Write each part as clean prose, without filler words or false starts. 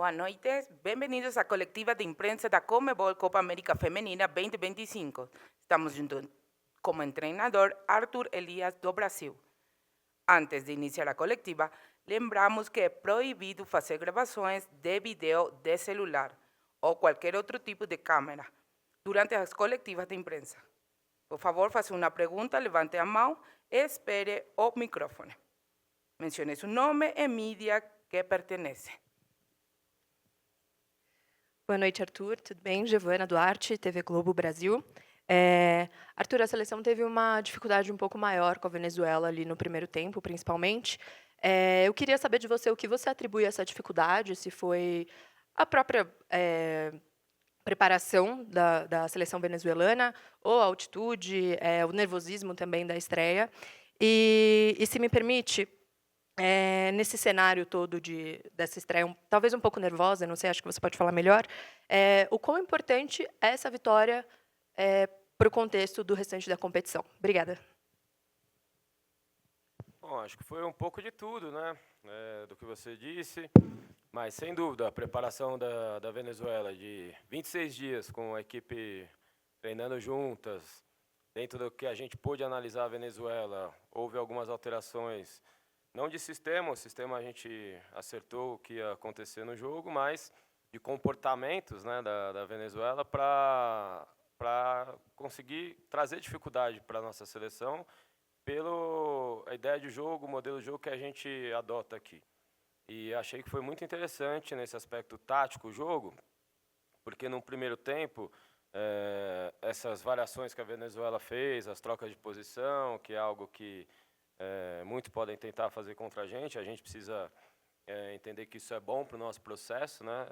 Boa noite, bem-vindos à coletiva de imprensa da Conmebol Copa América Femenina 2025. Estamos junto como treinador Arthur Elias do Brasil. Antes de iniciar a coletiva, lembramos que é proibido fazer gravações de vídeo de celular ou qualquer outro tipo de câmera durante as coletivas de imprensa. Por favor, faça uma pergunta, levante a mão e espere o microfone. Mencione seu nome e mídia que pertence. Boa noite, Arthur. Tudo bem? Giovana Duarte, TV Globo Brasil. Arthur, a seleção teve uma dificuldade um pouco maior com a Venezuela ali no primeiro tempo, principalmente. Eu queria saber de você o que você atribui a essa dificuldade, se foi a própria preparação da seleção venezuelana, ou a altitude, o nervosismo também da estreia. E se me permite, nesse cenário todo dessa estreia, talvez um pouco nervosa, não sei, acho que você pode falar melhor, o quão importante é essa vitória para o contexto do restante da competição? Obrigada. Bom, acho que foi um pouco de tudo, né? Do que você disse, mas sem dúvida a preparação da Venezuela de 26 dias com a equipe treinando juntas, dentro do que a gente pôde analisar a Venezuela, houve algumas alterações, não de sistema, o sistema a gente acertou o que ia acontecer no jogo, mas de comportamentos, né, da Venezuela para conseguir trazer dificuldade para a nossa seleção pela ideia de jogo, o modelo de jogo que a gente adota aqui. E achei que foi muito interessante nesse aspecto tático o jogo, porque no primeiro tempo, essas variações que a Venezuela fez, as trocas de posição, que é algo que muitos podem tentar fazer contra a gente precisa entender que isso é bom para o nosso processo, né?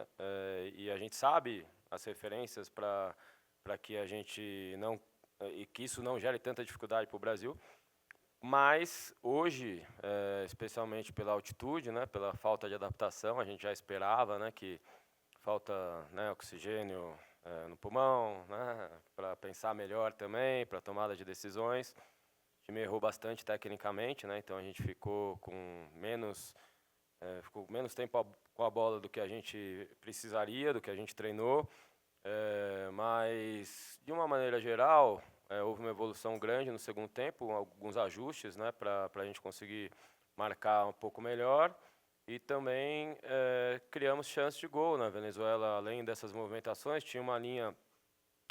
E a gente sabe as referências para que a gente não e que isso não gere tanta dificuldade para o Brasil. Mas hoje, especialmente pela altitude, né, pela falta de adaptação, a gente já esperava, né, que falta, né, oxigênio no pulmão, né, para pensar melhor também, para tomada de decisões. O time errou bastante tecnicamente, né, então a gente ficou menos tempo com a bola do que a gente precisaria, do que a gente treinou. Mas, de uma maneira geral, houve uma evolução grande no segundo tempo, alguns ajustes, né, para a gente conseguir marcar um pouco melhor. E também criamos chances de gol na Venezuela. Além dessas movimentações, tinha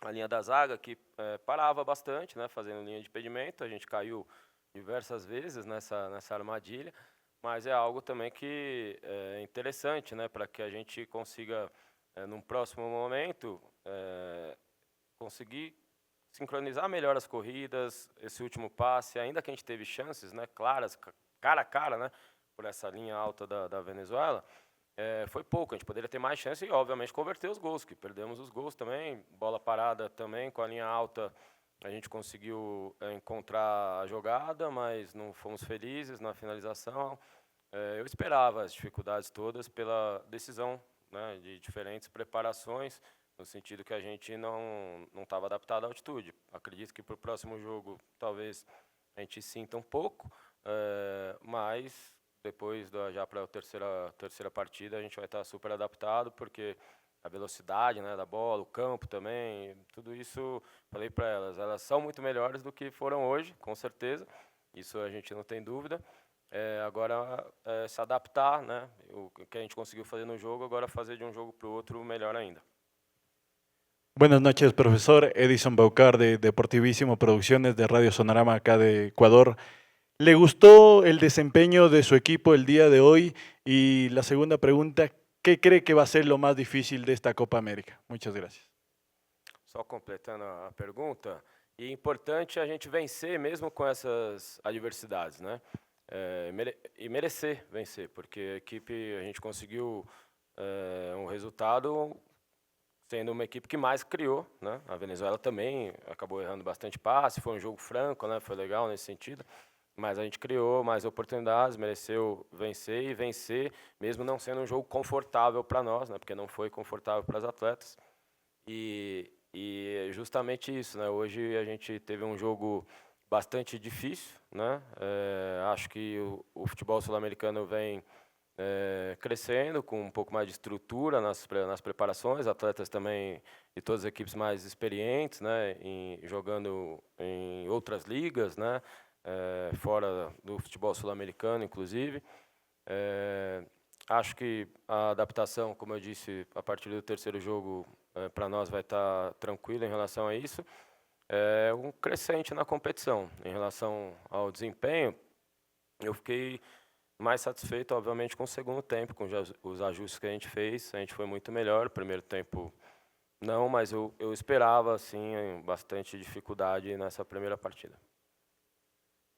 a linha da zaga que parava bastante, né, fazendo linha de impedimento. A gente caiu diversas vezes nessa armadilha, mas é algo também que é interessante, né, para que a gente consiga, num próximo momento, conseguir sincronizar melhor as corridas, esse último passe, ainda que a gente teve chances, né, claras, cara a cara, né, por essa linha alta da Venezuela, foi pouco. A gente poderia ter mais chance e, obviamente, converter os gols, que perdemos os gols também. Bola parada também, com a linha alta, a gente conseguiu encontrar a jogada, mas não fomos felizes na finalização. Eu esperava as dificuldades todas pela decisão, né, de diferentes preparações, no sentido que a gente não estava adaptado à altitude. Acredito que para o próximo jogo talvez a gente sinta um pouco, mas depois já para a terceira partida a gente vai estar super adaptado, porque a velocidade, né, da bola, o campo também, tudo isso, falei para elas são muito melhores do que foram hoje, com certeza, isso a gente não tem dúvida. Agora se adaptar, né, o que a gente conseguiu fazer no jogo, agora fazer de um jogo para o outro melhor ainda. Buenas noches, profesor. Edison Baucar de Deportivísimo Producciones de Radio Sonorama acá de Ecuador. ¿Le gustó el desempeño de su equipo el día de hoy? Y la segunda pregunta, ¿qué cree que va a ser lo más difícil de esta Copa América? Muchas gracias. Só completando a pergunta, e é importante a gente vencer mesmo com essas adversidades, né? E merecer vencer, porque a equipe, a gente conseguiu um resultado sendo uma equipe que mais criou, né? A Venezuela também acabou errando bastante passe, foi um jogo franco, né? Foi legal nesse sentido, mas a gente criou mais oportunidades, mereceu vencer e vencer, mesmo não sendo um jogo confortável para nós, né? Porque não foi confortável para as atletas. E justamente isso, né? Hoje a gente teve um jogo bastante difícil, né? Acho que o futebol sul-americano vem crescendo, com um pouco mais de estrutura nas preparações, atletas também de todas as equipes mais experientes, né, jogando em outras ligas, né, fora do futebol sul-americano, inclusive. Acho que a adaptação, como eu disse, a partir do terceiro jogo, para nós vai estar tranquilo em relação a isso. É um crescente na competição. Em relação ao desempenho, eu fiquei mais satisfeito, obviamente, com o segundo tempo, com os ajustes que a gente fez. A gente foi muito melhor. O primeiro tempo, não, mas eu esperava, assim, bastante dificuldade nessa primeira partida.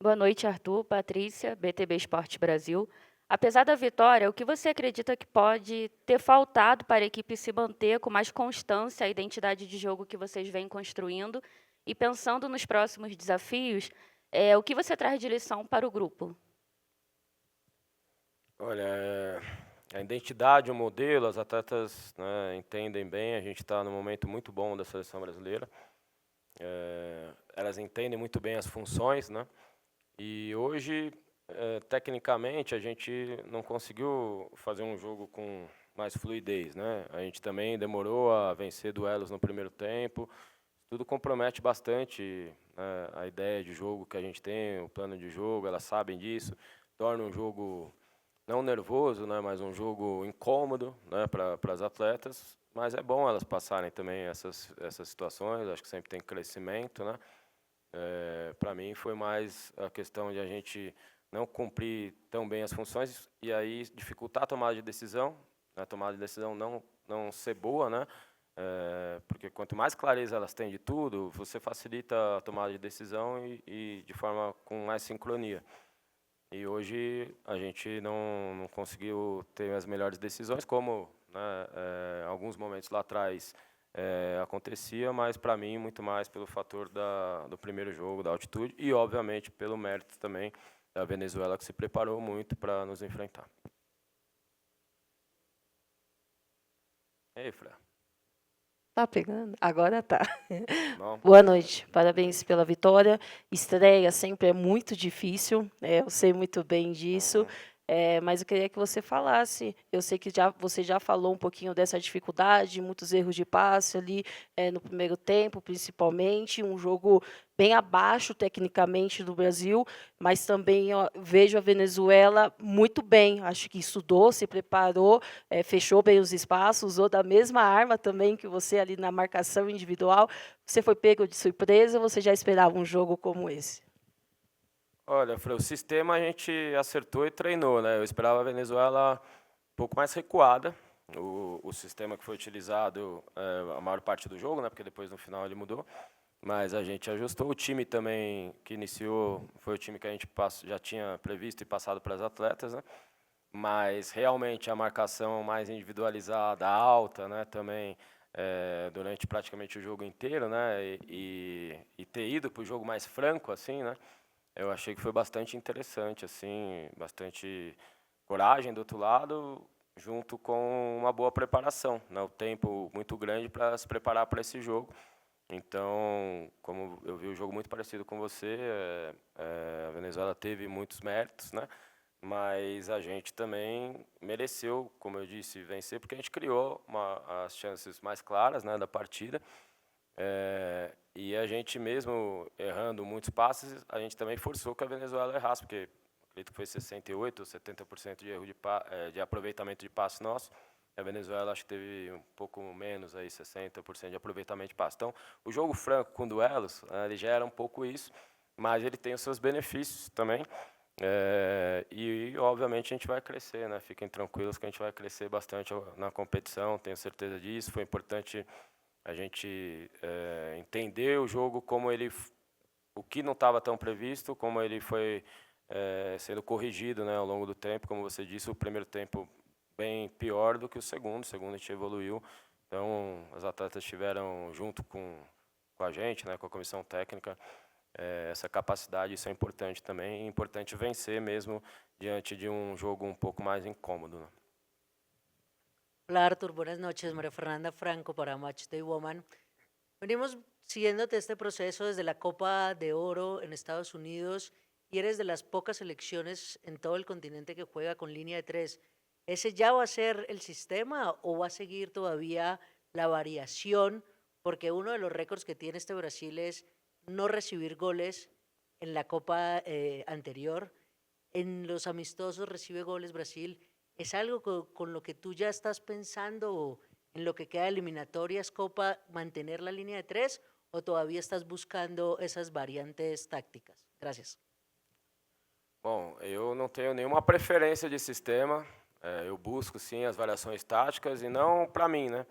Boa noite, Arthur, Patrícia, BTB Esporte Brasil. Apesar da vitória, o que você acredita que pode ter faltado para a equipe se manter com mais constância a identidade de jogo que vocês vêm construindo? E pensando nos próximos desafios, o que você traz de lição para o grupo? Olha, a identidade, o modelo, as atletas, né, entendem bem. A gente está num momento muito bom da seleção brasileira. Elas entendem muito bem as funções, né? E hoje, tecnicamente, a gente não conseguiu fazer um jogo com mais fluidez, né? A gente também demorou a vencer duelos no primeiro tempo. Tudo compromete bastante, né, a ideia de jogo que a gente tem, o plano de jogo. Elas sabem disso. Torna um jogo não nervoso, né, mas um jogo incômodo, né, para as atletas. Mas é bom elas passarem também essas situações. Acho que sempre tem crescimento, né? Para mim foi mais a questão de a gente não cumprir tão bem as funções e aí dificultar a tomada de decisão, a tomada de decisão não ser boa, né? Porque quanto mais clareza elas têm de tudo, você facilita a tomada de decisão e de forma com mais sincronia. E hoje a gente não conseguiu ter as melhores decisões, como, né, alguns momentos lá atrás acontecia, mas para mim muito mais pelo fator do primeiro jogo, da altitude e obviamente pelo mérito também da Venezuela, que se preparou muito para nos enfrentar. Ei, Fran. Tá pegando? Agora tá. Bom, Boa noite, parabéns pela vitória. Estreia sempre é muito difícil, eu sei muito bem disso, mas eu queria que você falasse. Eu sei que você já falou um pouquinho dessa dificuldade, muitos erros de passe ali no primeiro tempo, principalmente, um jogo bem abaixo tecnicamente do Brasil, mas também vejo a Venezuela muito bem. Acho que estudou, se preparou, fechou bem os espaços, usou da mesma arma também que você ali na marcação individual. Você foi pego de surpresa ou você já esperava um jogo como esse? olha, Fran, o sistema a gente acertou e treinou, né? Eu esperava a Venezuela um pouco mais recuada. O sistema que foi utilizado a maior parte do jogo, né? Porque depois no final ele mudou. Mas a gente ajustou. O time também que iniciou foi o time que a gente já tinha previsto e passado para as atletas, né? Mas realmente a marcação mais individualizada, alta, né? Também durante praticamente o jogo inteiro, né? E ter ido para o jogo mais franco, assim, né? Eu achei que foi bastante interessante, assim, bastante coragem do outro lado, junto com uma boa preparação, né? O tempo muito grande para se preparar para esse jogo. Então, como eu vi o jogo muito parecido com você, a Venezuela teve muitos méritos, né? Mas a gente também mereceu, como eu disse, vencer, porque a gente criou as chances mais claras, né, da partida. E a gente mesmo errando muitos passes, a gente também forçou que a Venezuela errasse, porque acredito que foi 68% ou 70% de erro de aproveitamento de passe nosso. A Venezuela acho que teve um pouco menos, aí 60% de aproveitamento de passe. Então, o jogo franco com duelos, ele gera um pouco isso, mas ele tem os seus benefícios também. E, obviamente, a gente vai crescer, né? Fiquem tranquilos que a gente vai crescer bastante na competição, tenho certeza disso. Foi importante a gente entender o jogo, o que não estava tão previsto, como ele foi sendo corrigido, né, ao longo do tempo. Como você disse, o primeiro tempo bem pior do que o segundo a gente evoluiu. Então, os atletas tiveram, junto com a gente, né, com a comissão técnica, essa capacidade. Isso é importante também, é importante vencer mesmo diante de um jogo um pouco mais incômodo, né? Hola Arthur, buenas noches. María Fernanda Franco para Matchday Woman. Venimos siguiéndote este proceso desde la Copa de Oro en Estados Unidos y eres de las pocas selecciones en todo el continente que juega con línea de tres. ¿ese ya va a ser el sistema o va a seguir todavía la variación? Porque uno de los récords que tiene este Brasil es no recibir goles en la Copa anterior. En los amistosos recibe goles Brasil. ¿Es algo con lo que tú ya estás pensando en lo que queda de eliminatorias, Copa, mantener la línea de 3 o todavía estás buscando esas variantes tácticas? Gracias. Bom, eu não tenho nenhuma preferência de sistema. Eu busco, sim, as variações táticas e não para mim, né?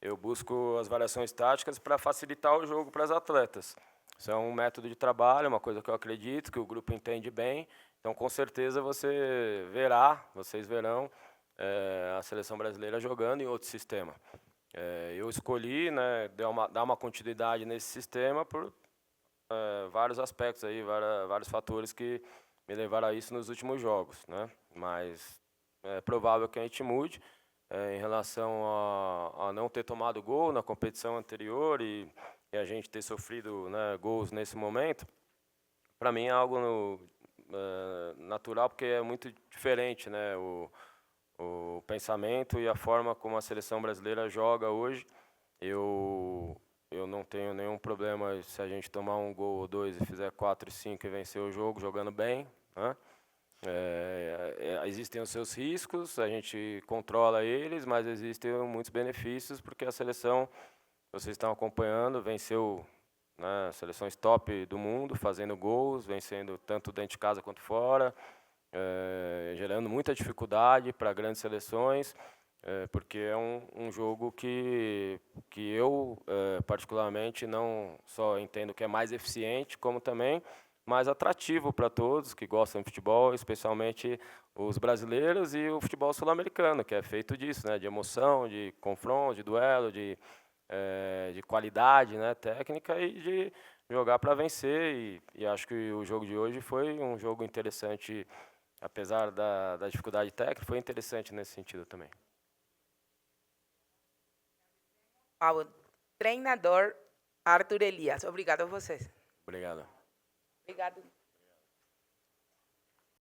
Eu busco as variações táticas para facilitar o jogo para os atletas. Isso é um método de trabalho, uma coisa que eu acredito, que o grupo entende bem. Então, com certeza, vocês verão a seleção brasileira jogando em outro sistema. Eu escolhi, né, dar uma continuidade nesse sistema por vários aspectos, aí, vários fatores que me levaram a isso nos últimos jogos, né? Mas é provável que a gente mude em relação a não ter tomado gol na competição anterior e a gente ter sofrido, né, gols nesse momento. Para mim é algo natural, porque é muito diferente, né, o pensamento e a forma como a seleção brasileira joga hoje. Eu não tenho nenhum problema se a gente tomar um gol ou dois e fizer 4 e 5 e vencer o jogo jogando bem, né? Existem os seus riscos, a gente controla eles, mas existem muitos benefícios, porque a seleção, vocês estão acompanhando, venceu, né, seleções top do mundo, fazendo gols, vencendo tanto dentro de casa quanto fora, gerando muita dificuldade para grandes seleções, porque é um jogo que eu, particularmente, não só entendo que é mais eficiente, como também mais atrativo para todos que gostam de futebol, especialmente os brasileiros e o futebol sul-americano, que é feito disso, né, de emoção, de confronto, de duelo, de qualidade, né, técnica e de jogar para vencer. E acho que o jogo de hoje foi um jogo interessante, apesar da dificuldade técnica, foi interessante nesse sentido também. Ao treinador Arthur Elias. Obrigado a vocês. Obrigado. Obrigado.